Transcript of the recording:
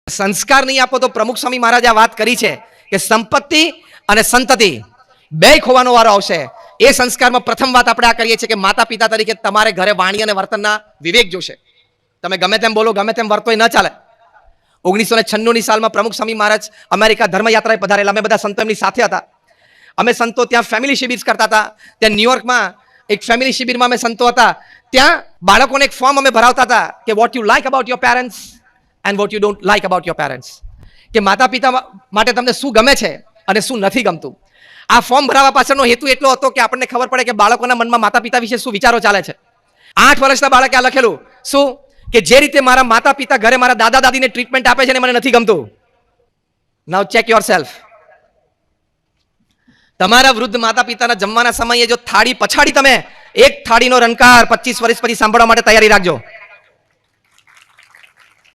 સંસ્કાર નહીં આપો તો પ્રમુખ સ્વામી મહારાજે આ વાત કરી છે કે સંપત્તિ અને સંતતિ બે ખોવાનો વારો આવશે. એ સંસ્કારમાં પ્રથમ વાત આપણે આ કરીએ છીએ કે માતા પિતા તરીકે તમારે ઘરે વાણી અને વર્તનના વિવેક જોશે. તમે ગમે તેમ બોલો, ગમે તેમ વર્તો, ન ચાલે. 1996ની સાલમાં પ્રમુખ સ્વામી મહારાજ અમેરિકા ધર્મયાત્રાએ પધારેલા. અમે બધા સંતો એમની સાથે હતા. અમે સંતો ત્યાં ફેમિલી શિબિર કરતા હતા. ત્યાં ન્યુયોર્કમાં એક ફેમિલી શિબિરમાં અમે સંતો હતા. ત્યાં બાળકોને એક ફોર્મ અમે ભરાવતા હતા કે what you like about your parents and what you don't like about your parents. કે માતા પિતા માટે તમને શું ગમે છે અને શું નથી ગમતું. આ ફોર્મ ભરાવવા પાછળનો હેતુ એટલો હતો કે આપણને ખબર પડે કે બાળકોના મનમાં માતા પિતા વિશે શું વિચારો ચાલે છે. 8 વર્ષના બાળકે આ લખેલું શું કે જે રીતે મારા માતા પિતા ઘરે મારા દાદા દાદીને ટ્રીટમેન્ટ આપે છે ને મને નથી ગમતું. નાઉ ચેક યોર સેલ્ફ. તમારા વૃદ્ધ માતા પિતાના જમવાના સમયે જો થાળી પછાડી તમે એક થાળીનો રણકાર 25 વર્ષ પછી સાંભળવા માટે તૈયારી રાખજો.